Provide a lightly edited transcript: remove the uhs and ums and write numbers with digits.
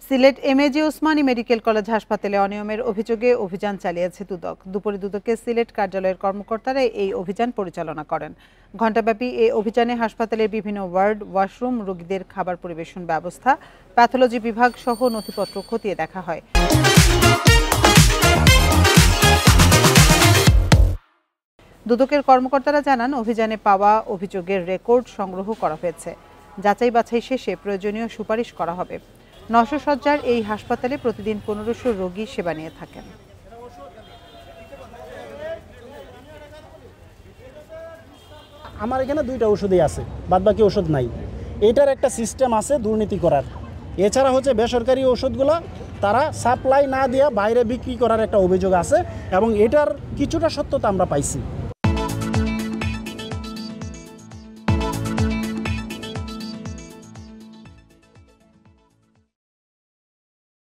Sylhet MAG Osmani medical college হাসপাতালে অনিয়মের অভিযোগে অভিযান চালিয়েছে দুদক। দুপুরে দুদকের সিলেট কার্যালয়ের কর্মকর্তারা এই অভিযান পরিচালনা করেন। ঘণ্টাব্যাপী এই অভিযানে হাসপাতালের বিভিন্ন ওয়ার্ড, ওয়াশরুম, রোগীদের খাবার পরিবেশন ব্যবস্থা, প্যাথোলজি বিভাগ সহ নথিপত্র খতিয়ে দেখা হয়। দুদকের কর্মকর্তারা জানান, অভিযানে পাওয়া অভিযোগের রেকর্ড সংগ্রহ করা হয়েছে। যাচাই বাছাই শেষে প্রয়োজনীয় সুপারিশ করা হবে। 900 শয্যার এই হাসপাতালে প্রতিদিন 1500 রোগী সেবা নিয়ে থাকেন। আমার এখানে 2টা ওষুধই আছে, বাদবাকি ওষুধ নাই। এটার একটা সিস্টেম আছে দুর্নীতি করার। এছাড়া হচ্ছে বেসরকারি ওষুধগুলো তারা সাপ্লাই না দিয়ে বাইরে বিক্রি করার একটা অভিযোগ আছে এবং এটার কিছুটা সত্যতা আমরা পাইছি।